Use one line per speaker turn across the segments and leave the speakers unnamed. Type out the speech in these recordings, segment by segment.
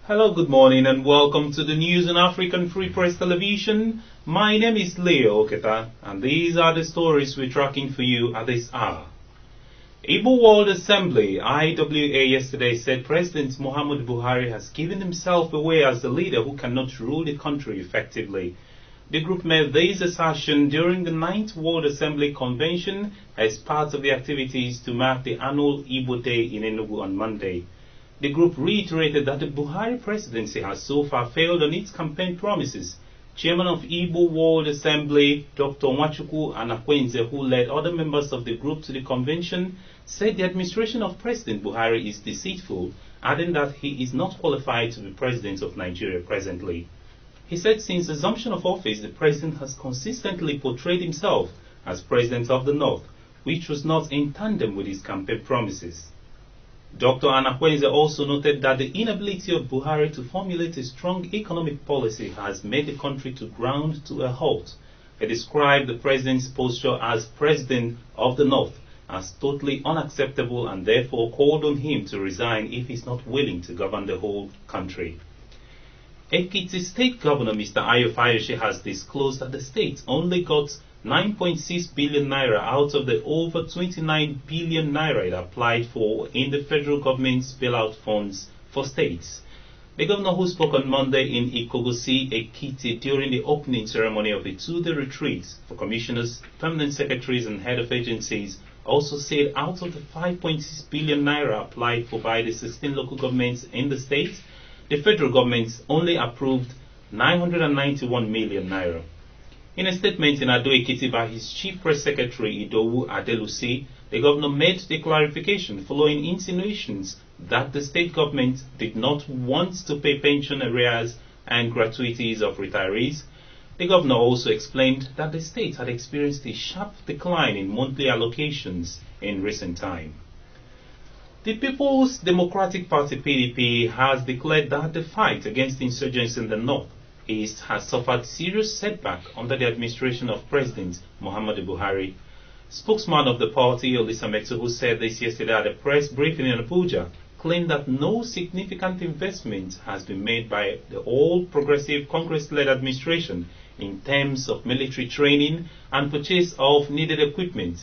Hello, good morning, and welcome to the news on African Free Press Television. My name is Leo Oketa, and these are the stories we're tracking for you at this hour. Igbo World Assembly, IWA, yesterday said President Muhammadu Buhari has given himself away as the leader who cannot rule the country effectively. The group made this assertion during the 9th World Assembly Convention as part of the activities to mark the annual Igbo Day in Enugu on Monday. The group reiterated that the Buhari presidency has so far failed on its campaign promises. Chairman of Igbo World Assembly, Dr. Nwachukwu Anakwenze, who led other members of the group to the convention, said the administration of President Buhari is deceitful, adding that he is not qualified to be president of Nigeria presently. He said since assumption of office, the president has consistently portrayed himself as president of the North, which was not in tandem with his campaign promises. Dr. Anakwenze also noted that the inability of Buhari to formulate a strong economic policy has made the country to ground to a halt. He described the president's posture as president of the North as totally unacceptable and therefore called on him to resign if he's not willing to govern the whole country. Ekiti State Governor Mr. Ayo Fayose has disclosed that the state only got 9.6 billion naira out of the over 29 billion naira it applied for in the federal government's bailout funds for states. The governor, who spoke on Monday in Ikogosi, Ekiti during the opening ceremony of the two-day retreat for commissioners, permanent secretaries and head of agencies, also said out of the 5.6 billion naira applied for by the 16 local governments in the state, the federal government only approved 991 million naira. In a statement in Ado Ekiti by his chief press secretary Idowu Adelusi, the governor made the clarification following insinuations that the state government did not want to pay pension arrears and gratuities of retirees. The governor also explained that the state had experienced a sharp decline in monthly allocations in recent time. The People's Democratic Party PDP has declared that the fight against insurgents in the North East has suffered serious setback under the administration of President Muhammadu Buhari. Spokesman of the party, Olisa Metu, who said this yesterday at a press briefing in Abuja, claimed that no significant investment has been made by the All Progressive Congress-led administration in terms of military training and purchase of needed equipment.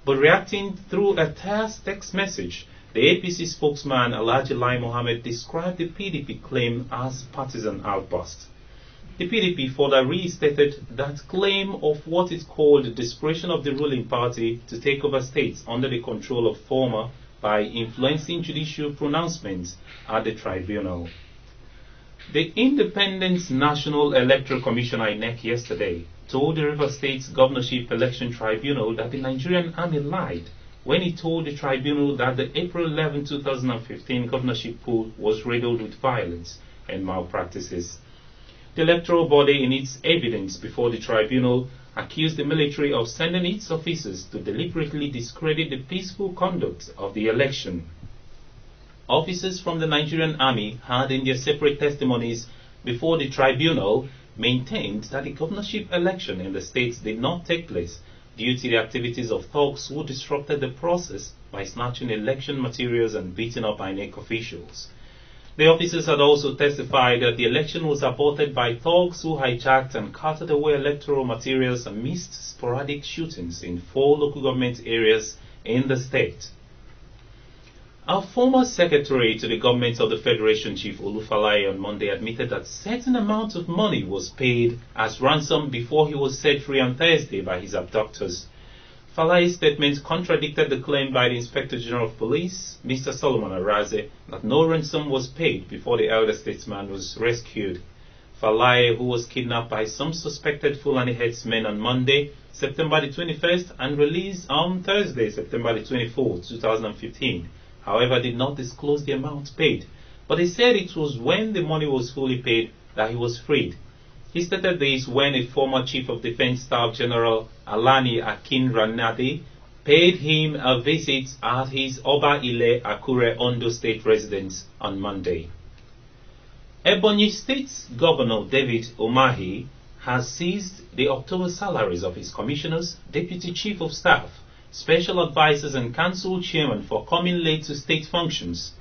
But reacting through a text message, the APC spokesman Alhaji Lai Mohammed described the PDP claim as partisan outburst. The PDP further restated that claim of what it called the desperation of the ruling party to take over states under the control of former by influencing judicial pronouncements at the tribunal. The Independent National Electoral Commission INEC yesterday told the River State Governorship Election Tribunal that the Nigerian Army lied when he told the tribunal that the April 11, 2015 governorship poll was riddled with violence and malpractices. The electoral body, in its evidence before the tribunal, accused the military of sending its officers to deliberately discredit the peaceful conduct of the election. Officers from the Nigerian Army had, in their separate testimonies before the tribunal, maintained that the governorship election in the states did not take place due to the activities of thugs who disrupted the process by snatching election materials and beating up INEC officials. The officers had also testified that the election was aborted by thugs who hijacked and carted away electoral materials amidst sporadic shootings in 4 local government areas in the state. Our former secretary to the government of the Federation, Chief Olufalaye, on Monday admitted that certain amount of money was paid as ransom before he was set free on Thursday by his abductors. Falaye's statement contradicted the claim by the Inspector General of Police, Mr. Solomon Araze, that no ransom was paid before the elder statesman was rescued. Falaye, who was kidnapped by some suspected Fulani headsmen on Monday, September the 21st, and released on Thursday, September the 24th, 2015, however, did not disclose the amount paid, but he said it was when the money was fully paid that he was freed. He stated this when a former Chief of Defense Staff General Alani Akinranade paid him a visit at his Oba Ile Akure Ondo State residence on Monday. Ebonyi State Governor David Umahi has seized the October salaries of his commissioners, deputy chief of staff, special advisors and council chairmen for coming late to state functions.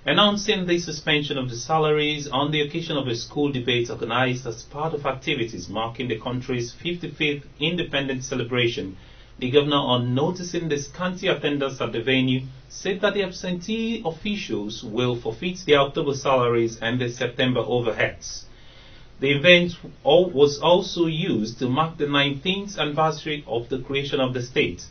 announcing the suspension of the salaries on the occasion of a school debate organized as part of activities marking the country's 55th independence celebration. The governor, on noticing the scanty attendance at the venue, said that the absentee officials will forfeit their October salaries and their September overheads. The event was also used to mark the 19th anniversary of the creation of the state.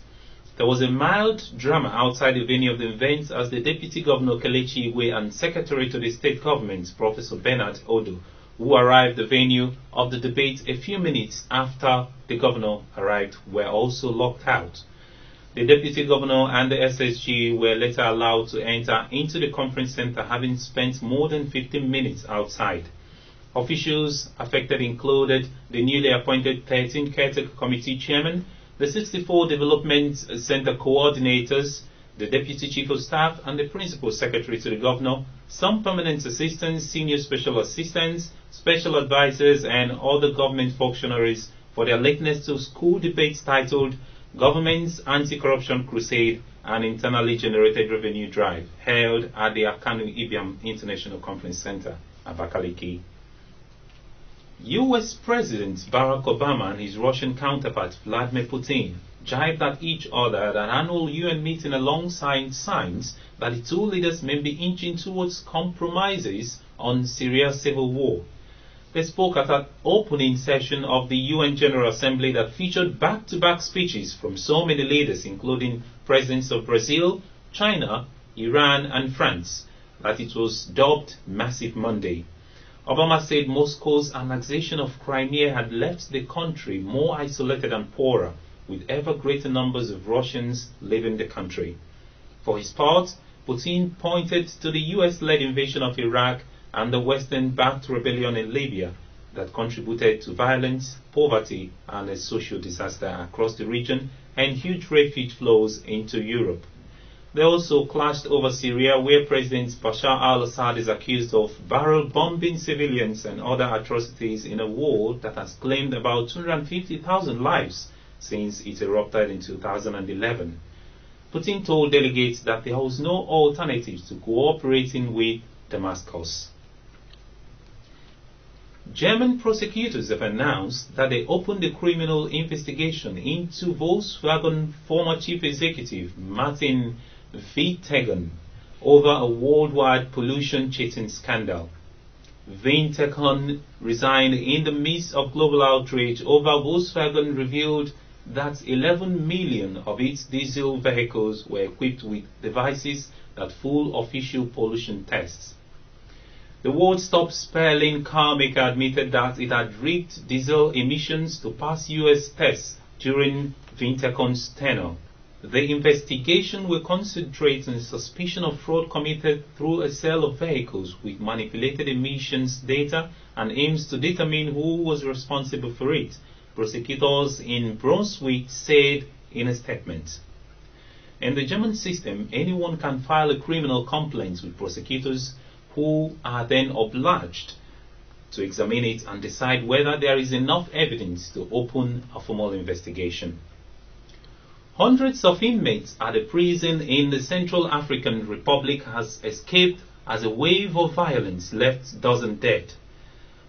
There was a mild drama outside the venue of the event as the Deputy Governor Kelechi Igwe and Secretary to the State Government, Professor Bernard Odo, who arrived at the venue of the debate a few minutes after the governor arrived, were also locked out. The Deputy Governor and the SSG were later allowed to enter into the conference center, having spent more than 15 minutes outside. Officials affected included the newly appointed 13 caretaker committee chairman, the 64 development center coordinators, the deputy chief of staff and the principal secretary to the governor, some permanent assistants, senior special assistants, special advisors and other government functionaries for their lateness to school debates titled Government's Anti-Corruption Crusade and Internally Generated Revenue Drive, held at the Akanu Ibiam International Conference Center, Abakaliki. U.S. President Barack Obama and his Russian counterpart Vladimir Putin jibed at each other at an annual UN meeting alongside signs that the two leaders may be inching towards compromises on Syria's civil war. They spoke at an opening session of the UN General Assembly that featured back-to-back speeches from so many leaders, including presidents of Brazil, China, Iran and France, that it was dubbed Massive Monday. Obama said Moscow's annexation of Crimea had left the country more isolated and poorer, with ever greater numbers of Russians leaving the country. For his part, Putin pointed to the US-led invasion of Iraq and the Western-backed rebellion in Libya that contributed to violence, poverty and a social disaster across the region and huge refugee flows into Europe. They also clashed over Syria, where President Bashar al-Assad is accused of barrel-bombing civilians and other atrocities in a war that has claimed about 250,000 lives since it erupted in 2011. Putin told delegates that there was no alternative to cooperating with Damascus. German prosecutors have announced that they opened a criminal investigation into Volkswagen former chief executive Martin Vintergren over a worldwide pollution cheating scandal. Vintergren resigned in the midst of global outrage over Volkswagen revealed that 11 million of its diesel vehicles were equipped with devices that fool official pollution tests. The world's top spelling car maker admitted that it had rigged diesel emissions to pass US tests during Vintergren's tenure. The investigation will concentrate on suspicion of fraud committed through a sale of vehicles with manipulated emissions data and aims to determine who was responsible for it, prosecutors in Brunswick said in a statement. In the German system, anyone can file a criminal complaint with prosecutors who are then obliged to examine it and decide whether there is enough evidence to open a formal investigation. Hundreds of inmates at a prison in the Central African Republic has escaped as a wave of violence left dozens dead.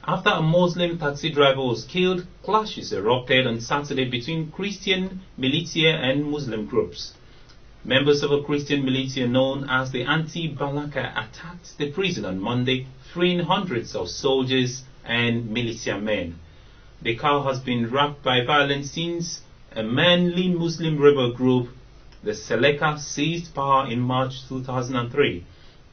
After a Muslim taxi driver was killed, clashes erupted on Saturday between Christian militia and Muslim groups. Members of a Christian militia known as the Anti-Balaka attacked the prison on Monday, freeing hundreds of soldiers and militiamen. The cow has been racked by violence since a manly Muslim rebel group, the Seleka, seized power in March 2003.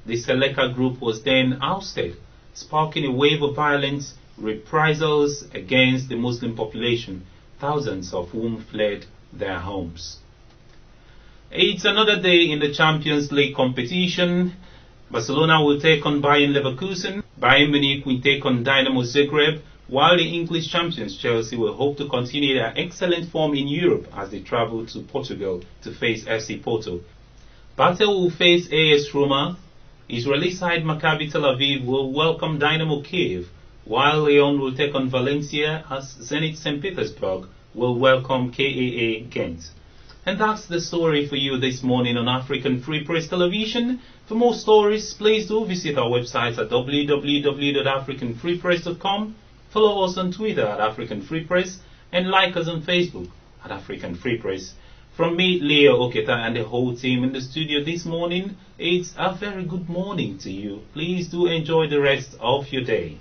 The Seleka group was then ousted, sparking a wave of violence, reprisals against the Muslim population, thousands of whom fled their homes. It's another day in the Champions League competition. Barcelona will take on Bayern Leverkusen. Bayern Munich will take on Dynamo Zagreb, while the English champions Chelsea will hope to continue their excellent form in Europe as they travel to Portugal to face FC Porto. Basel will face AS Roma. Israeli side Maccabi Tel Aviv will welcome Dynamo Kiev, while Lyon will take on Valencia as Zenit St. Petersburg will welcome KAA Ghent. And that's the story for you this morning on African Free Press Television. For more stories, please do visit our website at www.africanfreepress.com. Follow us on Twitter at African Free Press and like us on Facebook at African Free Press. From me, Leo Oketa, and the whole team in the studio this morning, it's a very good morning to you. Please do enjoy the rest of your day.